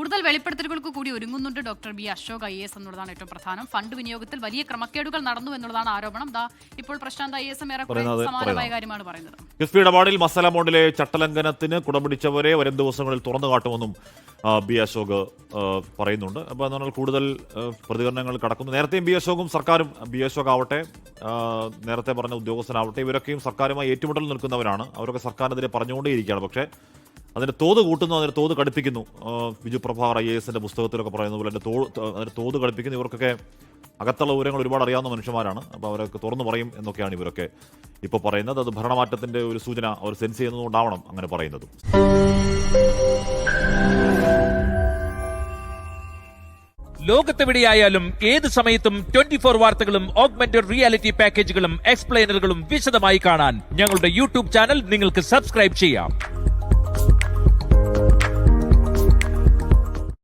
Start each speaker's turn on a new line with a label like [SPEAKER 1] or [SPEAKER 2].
[SPEAKER 1] കൂടുതൽ വെളിപ്പെടുത്തലുകൾക്ക് കൂടി ഒരുങ്ങുന്നുണ്ട് doctor B Ashok IAS എന്നുള്ളതാണ് ഏറ്റവും പ്രധാനം. ഫണ്ട് വിനിയോഗത്തിൽ വലിയ ക്രമക്കേടുകൾ നടന്നു എന്നുള്ളതാണ് ആരോപണം. ഇപ്പോൾ പ്രശാന്ത് IAS ഏറെക്കുറെ സമാനമായ കാര്യമാണ് പറയുന്നത്.
[SPEAKER 2] കിഫ്ബി ഇടപാടിൽ മസാല ബോണ്ടിലെ ചട്ടലംഘനത്തിന് കുടപിടിച്ചവരെ വരും ദിവസങ്ങളിൽ തുറന്നു കാട്ടുമെന്നും ബി അശോക് പറയുന്നുണ്ട്. അപ്പോൾ എന്നാൽ കൂടുതൽ പ്രതികരണങ്ങൾ കടക്കുന്നു. നേരത്തെയും ബി അശോകും സർക്കാരും, ബി അശോക് ആവട്ടെ, നേരത്തെ പറഞ്ഞ ഉദ്യോഗസ്ഥനാവട്ടെ, ഇവരൊക്കെയും സർക്കാരുമായി ഏറ്റുമുട്ടൽ നിൽക്കുന്നവരാണ്. അവരൊക്കെ സർക്കാരിനെതിരെ പറഞ്ഞുകൊണ്ടേയിരിക്കുകയാണ്. പക്ഷേ അതിൻ്റെ തോത് കൂട്ടുന്നു, അതിൻ്റെ തോത് കടുപ്പിക്കുന്നു. ബിജു പ്രഭാകർ IASന്റെ പുസ്തകത്തിലൊക്കെ പറയുന്ന പോലെ അതിൻ്റെ തോത് കടുപ്പിക്കുന്നു. ഇവർക്കൊക്കെ അകത്തുള്ള വിവരങ്ങൾ ഒരുപാട് അറിയാവുന്ന മനുഷ്യന്മാരാണ്. അപ്പോൾ അവരൊക്കെ തുറന്നു പറയും എന്നൊക്കെയാണ് ഇവരൊക്കെ ഇപ്പോൾ പറയുന്നത്. അത് ഭരണമാറ്റത്തിൻ്റെ ഒരു സൂചന അവർ സെൻസ് ചെയ്യുന്നതുകൊണ്ടാവണം അങ്ങനെ പറയുന്നതും.
[SPEAKER 3] ലോകത്തെവിടെയായാലും ഏത് സമയത്തും 24 വാർത്തകളും ഓഗ്മെന്റഡ് റിയാലിറ്റി പാക്കേജുകളും എക്സ്പ്ലെയിനറുകളും വിശദമായി കാണാൻ ഞങ്ങളുടെ യൂട്യൂബ് ചാനൽ നിങ്ങൾക്ക് സബ്സ്ക്രൈബ് ചെയ്യാം.